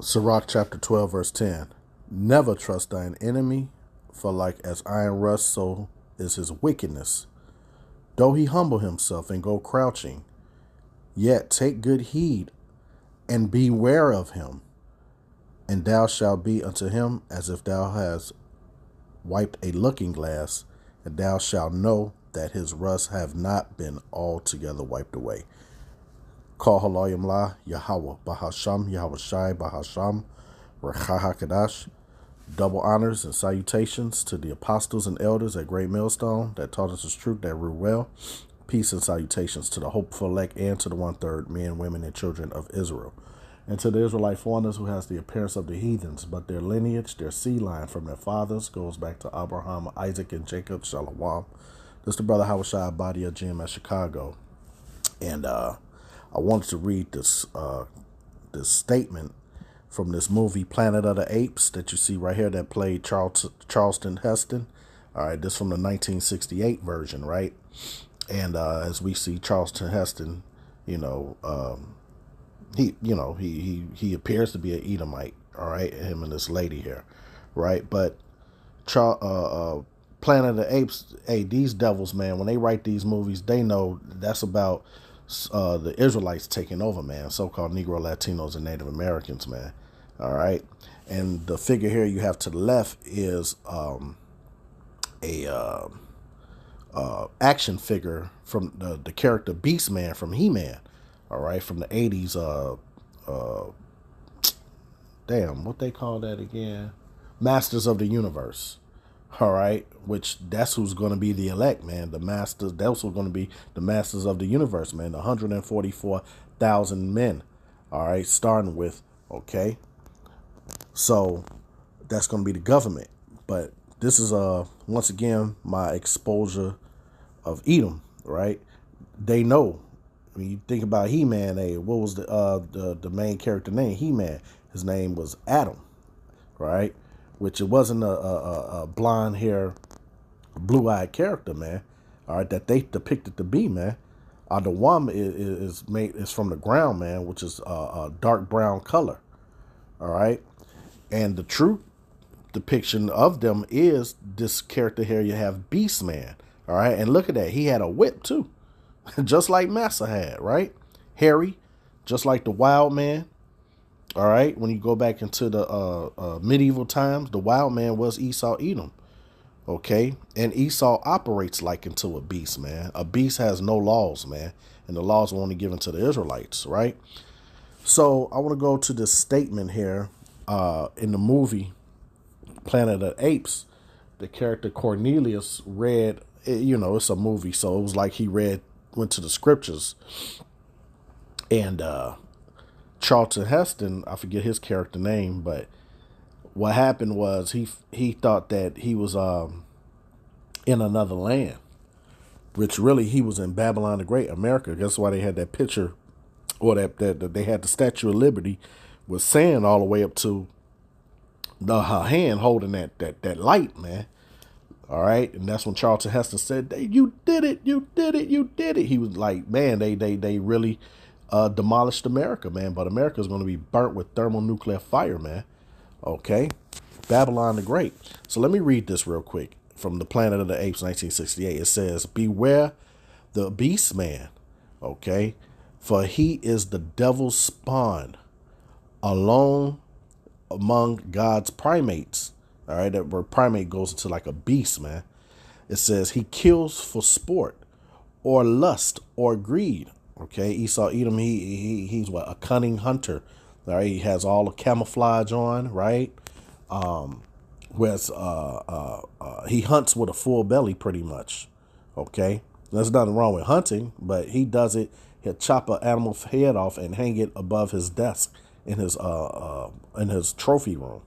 Sirach chapter 12, verse 10. Never trust thine enemy, for like as iron rust, so is his wickedness. Though he humble himself and go crouching, yet take good heed and beware of him, and thou shalt be unto him as if thou hast wiped a looking glass, and thou shalt know that his rust have not been altogether wiped away. Call Halayim La, Yahweh, Bahasham, Yahweh Shai, Bahasham, Rechaha Kadash. Double honors and salutations to the apostles and elders at Great Millstone that taught us his truth, that rule well. Peace and salutations to the hopeful elect and to the 1/3 men, women, and children of Israel. And to the Israelite foreigners who has the appearance of the heathens, but their lineage, their seed line from their fathers goes back to Abraham, Isaac, and Jacob, Shalom. This is the brother Hawashai Badia Jim at Chicago. And I wanted to read this statement from this movie Planet of the Apes that you see right here that played Charlton Heston. All right, this from the 1968 version, right? And as we see Charlton Heston, he appears to be an Edomite, all right, him and this lady here, right? But Planet of the Apes, hey, these devils, man, when they write these movies, they know that's about the Israelites taking over, man, so-called Negro, Latinos, and Native Americans, man. All right. And the figure here you have to the left is a action figure from the character Beastman from He-Man. All right. From the 80s. Damn, what they call that again? Masters of the Universe. All right. Which that's who's going to be the elect, man. The masters. That's who's going to be the masters of the universe, man. The 144,000 men. All right. Starting with, okay. So that's going to be the government. But this is once again my exposure of Edom, right? They know. When you think about He-Man, what was the main character name? He-Man. His name was Adam, right? Which it wasn't a blonde hair, blue-eyed character, man. All right, that they depicted to be, man. The one is from the ground, man, which is a dark brown color. All right. And the true depiction of them is this character here. You have Beastman. All right. And look at that. He had a whip, too. Just like Massa had. Right. Hairy. Just like the Wild Man. All right. When you go back into the medieval times, the Wild Man was Esau Edom. OK. And Esau operates like into a beast, man. A beast has no laws, man. And the laws were only given to the Israelites. Right. So I want to go to this statement here in the movie Planet of the Apes. The character Cornelius read, it's a movie, so it was like he went to the scriptures. And Charlton Heston, I forget his character name, but what happened was he thought that he was in another land, which really he was in Babylon the Great, America. That's why they had that picture. Or that they had the Statue of Liberty with sand all the way up to her hand holding that light, man. All right. And that's when Charlton Heston said, you did it. You did it. You did it. He was like, man, they really demolished America, man. But America is going to be burnt with thermonuclear fire, man. OK. Babylon the Great. So let me read this real quick from the Planet of the Apes, 1968. It says, beware the beast man. OK. For he is the devil's spawn, alone among God's primates. All right, that word primate goes into like a beast, man. It says he kills for sport, or lust, or greed. Okay, Esau Edom, he's what, a cunning hunter. All right, he has all the camouflage on, right? Whereas he hunts with a full belly, pretty much. Okay, there's nothing wrong with hunting, but he does it. He'll chop an animal's head off and hang it above his desk in his trophy room.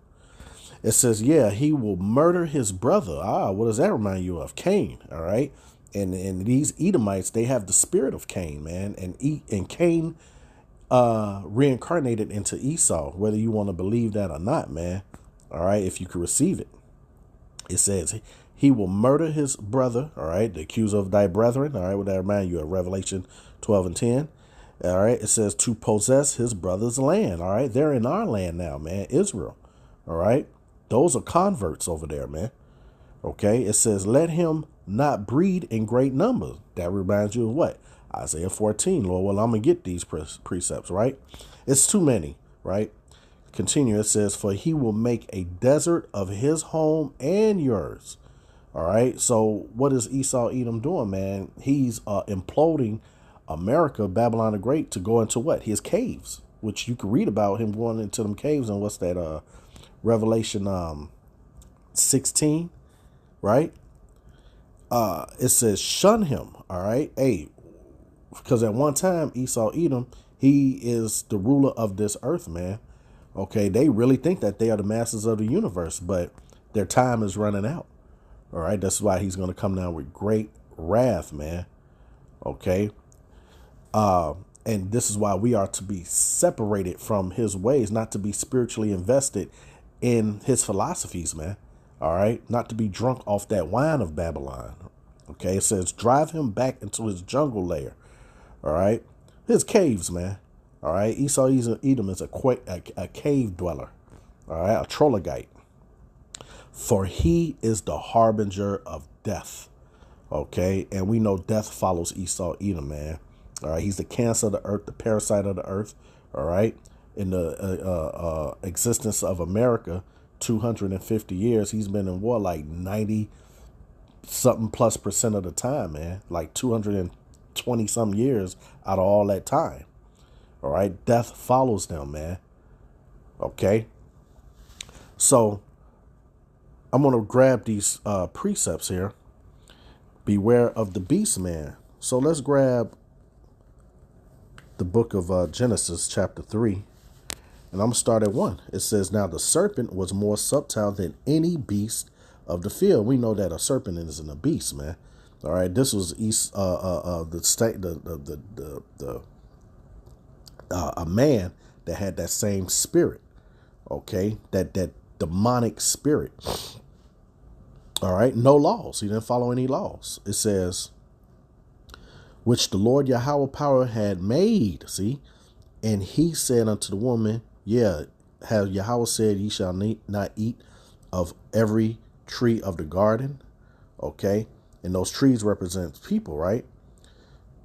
It says, yeah, he will murder his brother. What does that remind you of? Cain. All right. And these Edomites, they have the spirit of Cain, man. And Cain reincarnated into Esau, whether you want to believe that or not, man. All right. If you could receive it. It says he will murder his brother. All right. The accuser of thy brethren. All right. What that remind you of? Revelation 12 and 10. All right. It says to possess his brother's land. All right. They're in our land now, man. Israel. All right. Those are converts over there, man. Okay. It says, let him not breed in great numbers. That reminds you of what? Isaiah 14. Lord, well, I'm going to get these precepts, right? It's too many, right? Continue. It says, for he will make a desert of his home and yours. All right. So what is Esau Edom doing, man? He's imploding America, Babylon the Great, to go into what? His caves, which you can read about him going into them caves. And what's that? Revelation 16, right? It says shun him. All right. Hey, because at one time Esau Edom, he is the ruler of this earth, man. Okay. They really think that they are the masters of the universe, but their time is running out. All right. That's why he's going to come down with great wrath, man. Okay. And this is why we are to be separated from his ways, not to be spiritually invested in his philosophies, man. All right. Not to be drunk off that wine of Babylon. Okay. It says drive him back into his jungle lair. All right. His caves, man. All right. Esau Edom is a cave dweller. All right. A troglodyte. For he is the harbinger of death. Okay. And we know death follows Esau Edom, man. All right. He's the cancer of the earth, the parasite of the earth. All right. In the existence of America, 250 years, he's been in war like 90 something plus percent of the time, man. Like 220 some years out of all that time. All right. Death follows them, man. Okay. So I'm going to grab these precepts here. Beware of the beastman. So let's grab the book of Genesis, chapter 3. And I'm going to start at 1. It says, now the serpent was more subtle than any beast of the field. We know that a serpent isn't a beast, man. All right. This was a man that had that same spirit. Okay. That demonic spirit. All right. No laws. He didn't follow any laws. It says, which the Lord Yahweh power had made. See, and he said unto the woman, yeah, have Yahweh said, ye shall not eat of every tree of the garden. Okay. And those trees represent people, right?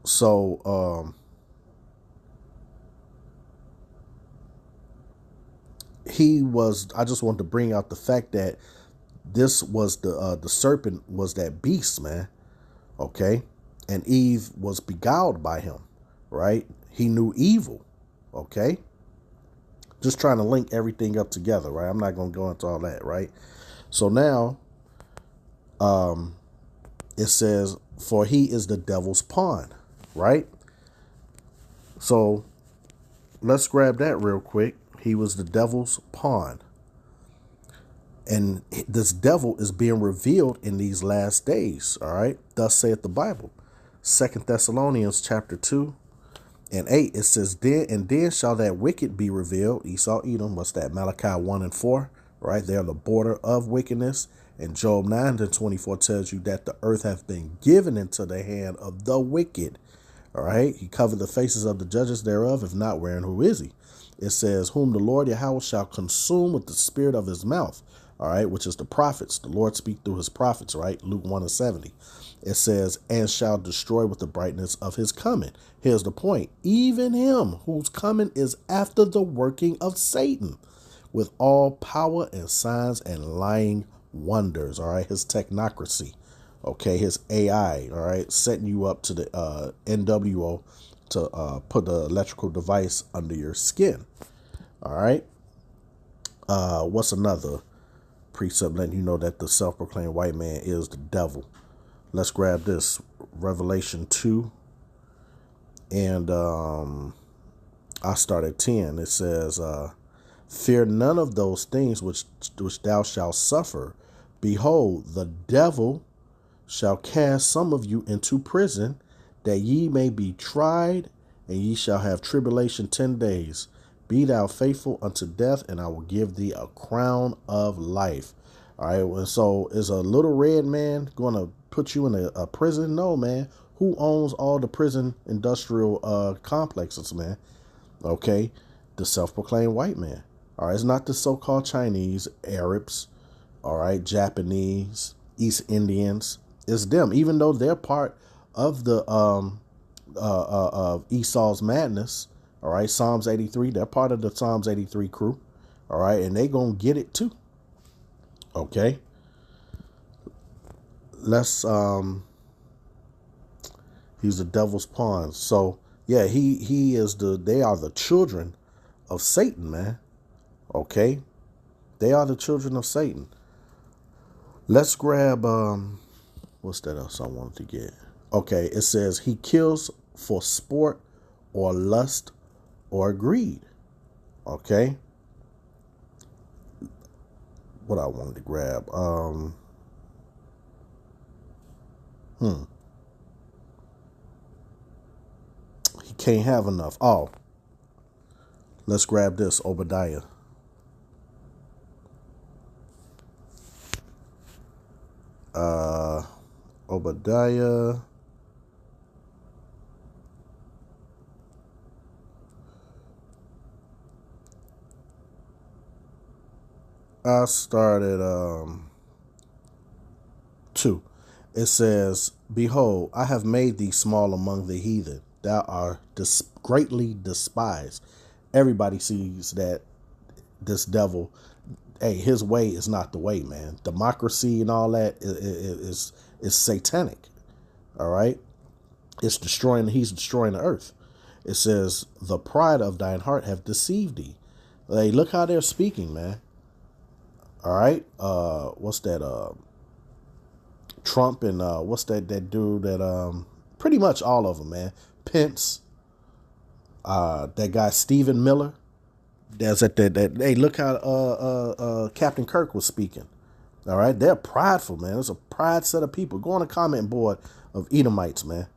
So, I just want to bring out the fact that this was the serpent was that beast, man. Okay. And Eve was beguiled by him, right? He knew evil. Okay. Just trying to link everything up together, right? I'm not going to go into all that, right? So now, it says, for he is the devil's pawn, right? So let's grab that real quick. He was the devil's pawn. And this devil is being revealed in these last days. All right. Thus saith the Bible. 2 Thessalonians chapter 2 and 8. It says, then shall that wicked be revealed. Esau, Edom. What's that? Malachi 1 and 4. Right there on the border of wickedness. And Job 9 and 24 tells you that the earth hath been given into the hand of the wicked. All right. He covered the faces of the judges thereof. If not, wherein who is he? It says, whom the Lord Yahweh shall consume with the spirit of his mouth. All right. Which is the prophets. The Lord speak through his prophets. Right. Luke 1 and 70. It says, and shall destroy with the brightness of his coming. Here's the point. Even him whose coming is after the working of Satan, with all power and signs and lying wonders. All right. His technocracy. Okay. His AI. All right. Setting you up to the NWO to put the electrical device under your skin. All right. What's another precept letting you know that the self-proclaimed white man is the devil? Let's grab this. Revelation 2. And I start at 10. It says, fear none of those things which thou shalt suffer. Behold, the devil shall cast some of you into prison, that ye may be tried, and ye shall have tribulation 10 days. Be thou faithful unto death, and I will give thee a crown of life. All right. So is a little red man going to put you in a prison? No, man. Who owns all the prison industrial complexes, man? Okay, the self-proclaimed white man. All right, it's not the so-called Chinese, Arabs, all right, Japanese, East Indians. It's them, even though they're part of the of Esau's madness. All right, Psalms 83. They're part of the Psalms 83 crew. All right, and they gonna get it too. Okay, let's he's the devil's pawn. So yeah, he is they are the children of Satan, man. Okay, they are the children of Satan. Let's grab what's that else I wanted to get? Okay, it says he kills for sport or lust or greed. Okay, what I wanted to grab? He can't have enough. Oh, let's grab this, Obadiah. Obadiah. I started 2. It says, "Behold, I have made thee small among the heathen. Thou art greatly despised." Everybody sees that this devil, hey, his way is not the way, man. Democracy and all that is satanic. All right, he's destroying the earth. It says, "The pride of thine heart have deceived thee." Hey, look how they're speaking, man. All right, what's that? Trump and what's that dude that pretty much all of them, man. Pence, that guy Stephen Miller. That's at that. Hey, look how Captain Kirk was speaking. All right, they're prideful, man. It's a pride set of people. Go on the comment board of Edomites, man,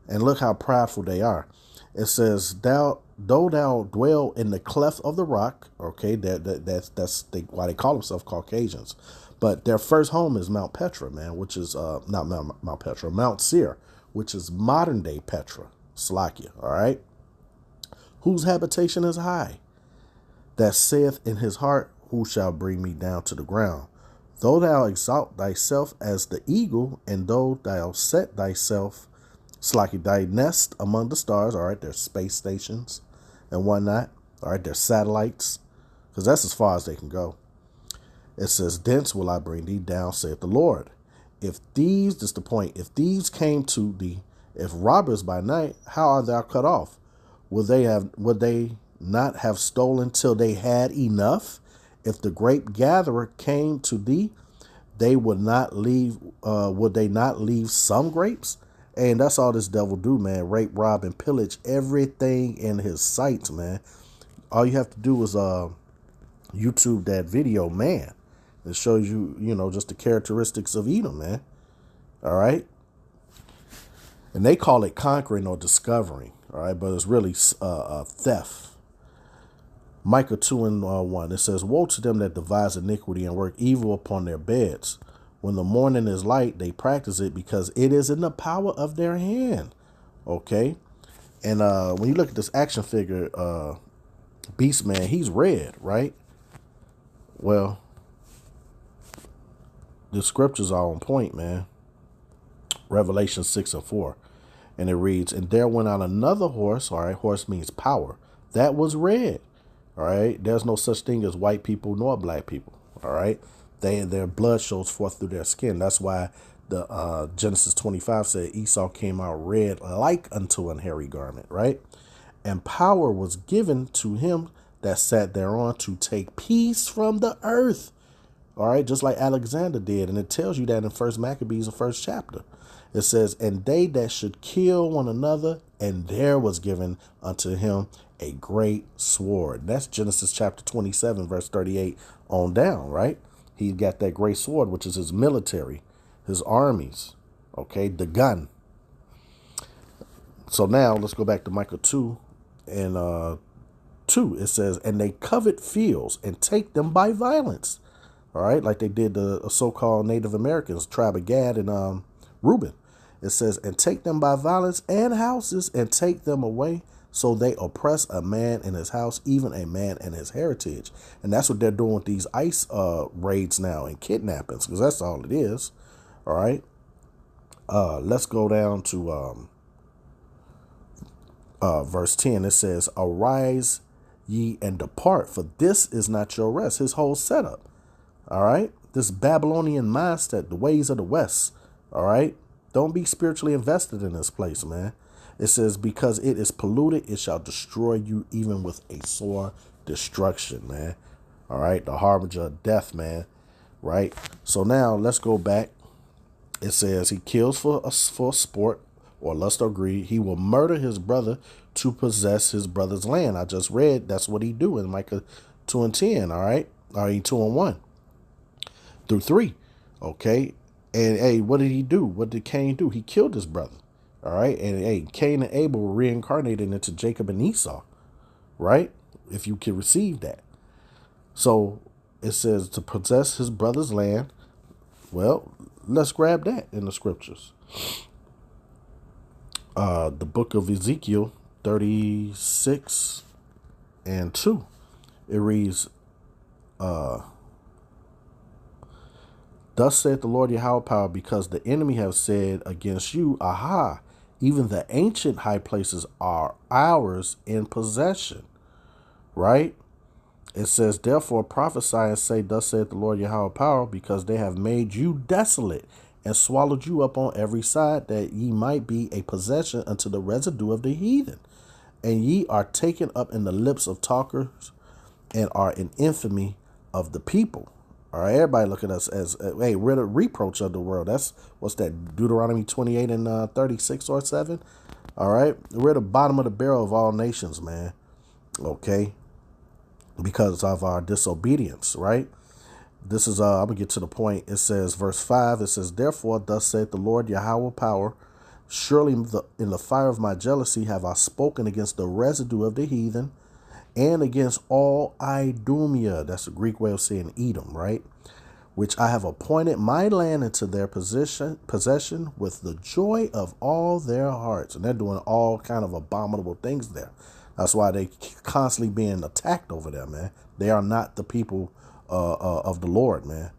and look how prideful they are. It says, though thou dwell in the cleft of the rock." Okay, that's why they call themselves Caucasians. But their first home is Mount Petra, man, which is not Mount Petra, Mount Seir, which is modern day Petra, Slakia. All right, whose habitation is high, that saith in his heart, "Who shall bring me down to the ground?" Though thou exalt thyself as the eagle, and though thou set thyself, Slacky, thy nest among the stars. All right, there's space stations and whatnot. All right, there's satellites, because that's as far as they can go. It says, "Thence will I bring thee down, saith the Lord." If these, this is the point, if these came to thee, if robbers by night, how art thou cut off? Would they not have stolen till they had enough? If the grape gatherer came to thee, they would not leave. Would they not leave some grapes? And that's all this devil do, man. Rape, rob, and pillage everything in his sights, man. All you have to do is YouTube that video, man. It shows you, just the characteristics of Edom, man. All right. And they call it conquering or discovering. All right. But it's really theft. Micah 2:1. It says, "Woe to them that devise iniquity and work evil upon their beds. When the morning is light, they practice it because it is in the power of their hand." Okay. And when you look at this action figure, Beastman, he's red, right? Well, the scriptures are on point, man. Revelation 6:4. And it reads, "And there went out another horse." All right, horse means power. "That was red." All right, there's no such thing as white people nor black people. All right, their blood shows forth through their skin. That's why the Genesis 25 said Esau came out red like unto an hairy garment. Right, and power was given to him that sat thereon to take peace from the earth. All right, just like Alexander did, and it tells you that in First Maccabees, the first chapter. It says, "And they that should kill one another, and there was given unto him a great sword." That's Genesis chapter 27, verse 38 on down, right? He got that great sword, which is his military, his armies, okay, the gun. So now let's go back to Micah 2 and 2. It says, "And they covet fields and take them by violence." All right, like they did the so-called Native Americans, tribe of Gad and Reuben. It says, and take them by violence and houses and take them away. So they oppress a man in his house, even a man in his heritage. And that's what they're doing with these ICE raids now and kidnappings, because that's all it is. All right. Let's go down to verse 10. It says, arise ye and depart, for this is not your rest. His whole setup. All right. This Babylonian mindset, the ways of the West. All right. Don't be spiritually invested in this place, man. It says, because it is polluted, it shall destroy you even with a sore destruction, man. All right. The harbinger of death, man. Right. So now let's go back. It says he kills for sport or lust or greed. He will murder his brother to possess his brother's land. I just read that's what he do in Micah 2 and 10. All right. Or 2 and 1 through 3. Okay. And hey, what did he do? What did Cain do? He killed his brother. All right. And hey, Cain and Abel were reincarnated into Jacob and Esau. Right. If you can receive that. So it says to possess his brother's land. Well, let's grab that in the scriptures. The book of Ezekiel 36 and 2. It reads, thus saith the Lord Yahweh power, because the enemy have said against you, aha, even the ancient high places are ours in possession. Right? It says, therefore prophesy and say, thus saith the Lord Yahweh power, because they have made you desolate and swallowed you up on every side, that ye might be a possession unto the residue of the heathen. And ye are taken up in the lips of talkers and are in infamy of the people. All right, everybody look at us as, hey, we're the reproach of the world. That's, what's that, Deuteronomy 28 and 36 or 7? All right, we're the bottom of the barrel of all nations, man. Okay, because of our disobedience, right? This is, I'm going to get to the point. It says, verse 5, it says, therefore, thus saith the Lord Yahweh power, surely in the fire of my jealousy have I spoken against the residue of the heathen, and against all Idumea, that's the Greek way of saying Edom, right? Which I have appointed my land into their possession with the joy of all their hearts. And they're doing all kind of abominable things there. That's why they constantly being attacked over there, man. They are not the people of the Lord, man.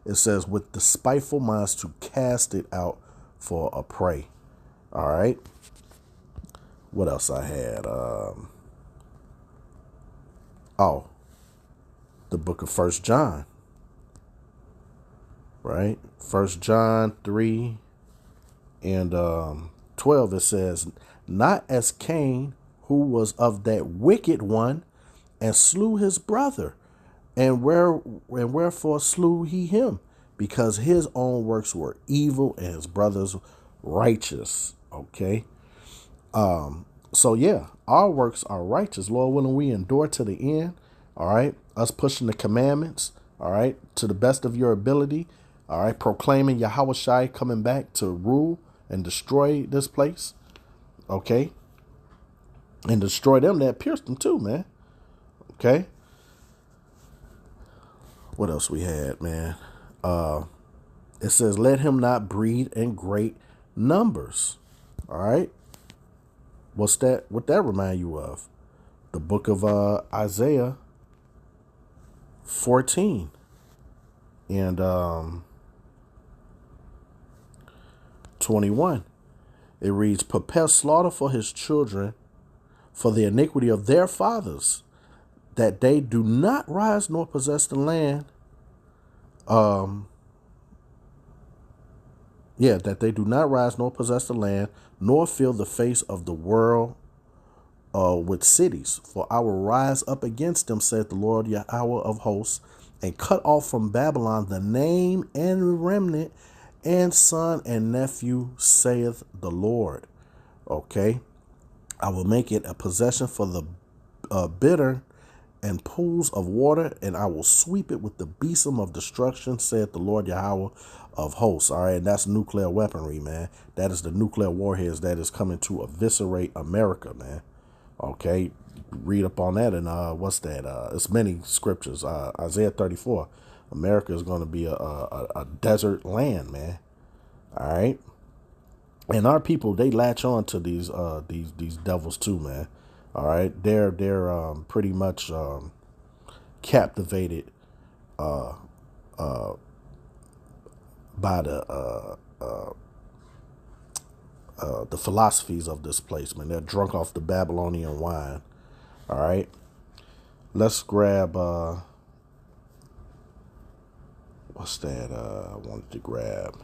It says, with the spiteful minds to cast it out for a prey. All right. What else I had? The book of 1 John, right? 1 John 3 and 12, it says, not as Cain, who was of that wicked one, and slew his brother. And wherefore slew he him? Because his own works were evil and his brother's righteous. Okay. So yeah, our works are righteous. Lord willing, we endure to the end. All right. Us pushing the commandments. All right. To the best of your ability. All right. Proclaiming Yahweh Shai coming back to rule and destroy this place. Okay. And destroy them that pierced them too, man. Okay. What else we had, man? It says, let him not breed in great numbers. All right. What's that? What that remind you of? The book of Isaiah 14 and 21. It reads, prepare slaughter for his children, for the iniquity of their fathers, that they do not rise nor possess the land. That they do not rise nor possess the land, nor fill the face of the world with cities. For I will rise up against them, saith the Lord Yahweh of hosts, and cut off from Babylon the name and remnant and son and nephew, saith the Lord. Okay. I will make it a possession for the bitter and pools of water, and I will sweep it with the besom of destruction, saith the Lord Yahweh of hosts. All right, and that's nuclear weaponry, man. That is the nuclear warheads that is coming to eviscerate America, man. Okay, read up on that, and what's that? It's many scriptures. Isaiah 34. America is going to be a desert land, man. All right. And our people, they latch on to these devils too, man. All right, they're pretty much captivated by the philosophies of this place, man. They're drunk off the Babylonian wine. All right, let's grab what's that? I wanted to grab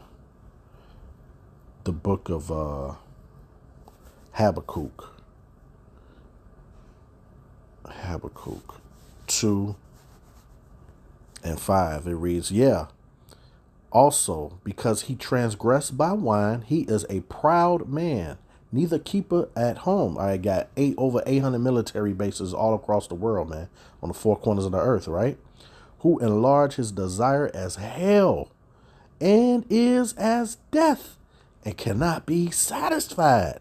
the book of Habakkuk. Habakkuk 2 and 5. It reads, yeah. Also, because he transgressed by wine, he is a proud man, neither keeper at home. I got over 800 military bases all across the world, man, on the four corners of the earth, right? Who enlarge his desire as hell and is as death and cannot be satisfied,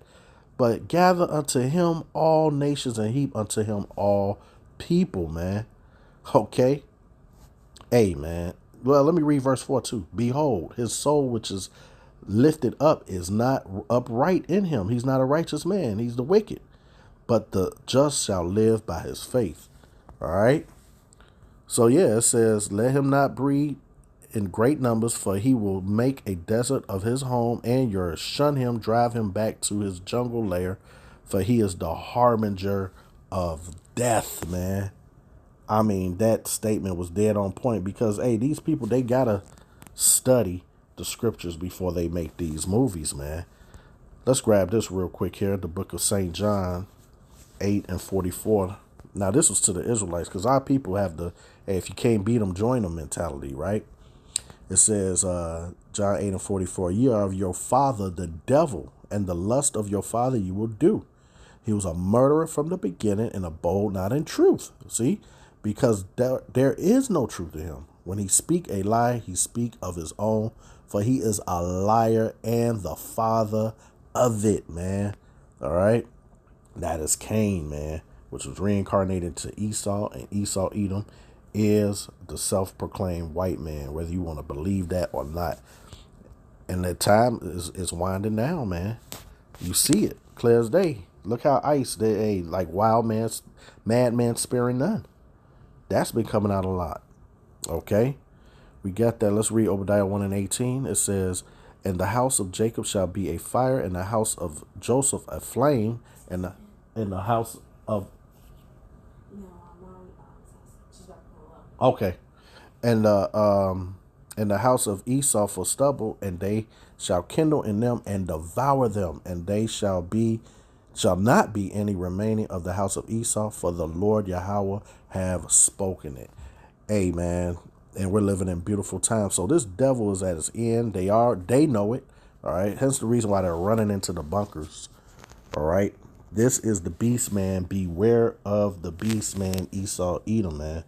but gather unto him all nations and heap unto him all people, man. Okay. Hey, man. Well, let me read verse 4 too. Behold, his soul which is lifted up is not upright in him. He's not a righteous man. He's the wicked. But the just shall live by his faith. All right. So, yeah, it says, let him not breed in great numbers, for he will make a desert of his home, and yours shun him, drive him back to his jungle lair, for he is the harbinger of death, man. I mean, that statement was dead on point because, hey, these people, they gotta study the scriptures before they make these movies, man. Let's grab this real quick here. The book of St. John 8 and 44. Now, this was to the Israelites because our people have the, hey, if you can't beat them, join them mentality, right? It says, John 8 and 44, ye are of your father, the devil, and the lust of your father you will do. He was a murderer from the beginning and abode not in truth. See? Because there is no truth in him. When he speak a lie, he speak of his own, for he is a liar and the father of it, man. All right? That is Cain, man, which was reincarnated to Esau, and Esau, Edom, is the self-proclaimed white man, whether you want to believe that or not. And that time is winding down, man. You see it clear as day. Look how ICE, they like wild man, madman sparing none. That's been coming out a lot. Okay? We got that. Let's read Obadiah 1 and 18. It says, and the house of Jacob shall be a fire, and the house of Joseph a flame, and the house of... Okay. And the house of Esau for stubble, and they shall kindle in them and devour them, and they shall not be any remaining of the house of Esau, for the Lord Yahweh have spoken it. Amen. And we're living in beautiful times. So this devil is at its end. They know it. All right. Hence the reason why they're running into the bunkers. All right. This is the beast man. Beware of the beast man, Esau, Edom, man.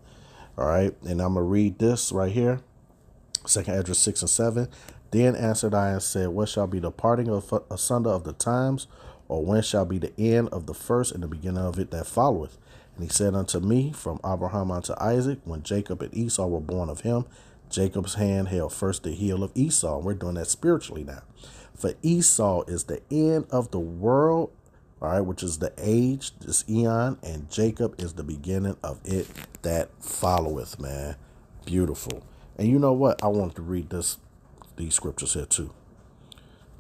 All right. And I'm going to read this right here. 2nd Esdras 6 and 7. Then answered I and said, what shall be the parting of asunder of the times? Or when shall be the end of the first and the beginning of it that followeth? And he said unto me, from Abraham unto Isaac, when Jacob and Esau were born of him, Jacob's hand held first the heel of Esau. And we're doing that spiritually now. For Esau is the end of the world, all right, which is the age, this eon, and Jacob is the beginning of it that followeth, man. Beautiful. And you know what? I wanted to read these scriptures here too.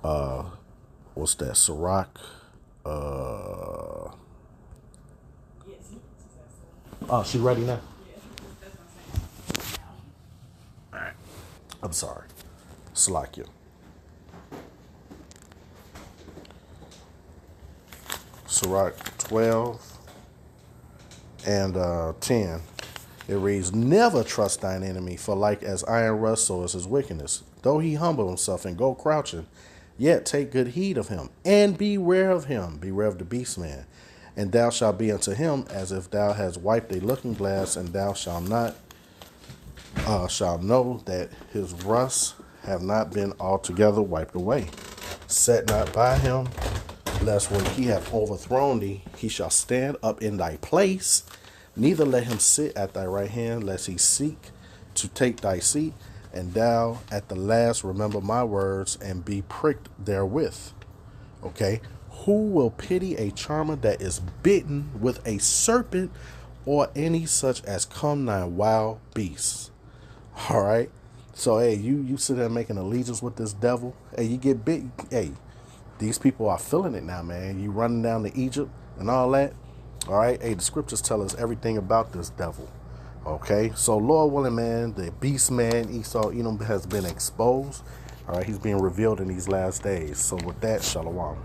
What's that? Sirach. Oh, she ready now? All right. I'm sorry. Slack you. Sirach 12 and 10. It reads, never trust thine enemy, for like as iron rust, so is his wickedness. Though he humble himself and go crouching, yet take good heed of him, and beware of him. Beware of the beast man. And thou shalt be unto him as if thou hast wiped a looking glass, and thou shalt know that his rust have not been altogether wiped away. Set not by him, lest when he have overthrown thee, he shall stand up in thy place. Neither let him sit at thy right hand, lest he seek to take thy seat. And thou at the last remember my words, and be pricked therewith. Okay? Who will pity a charmer that is bitten with a serpent or any such as come nigh wild beasts? All right? So, hey, you sit there making allegiance with this devil. Hey, you get bit. Hey, these people are feeling it now, man. You running down to Egypt and all that. All right? Hey, the scriptures tell us everything about this devil. Okay? So, Lord willing, man, the beast man, Esau, Edom, has been exposed. All right? He's being revealed in these last days. So, with that, shalom.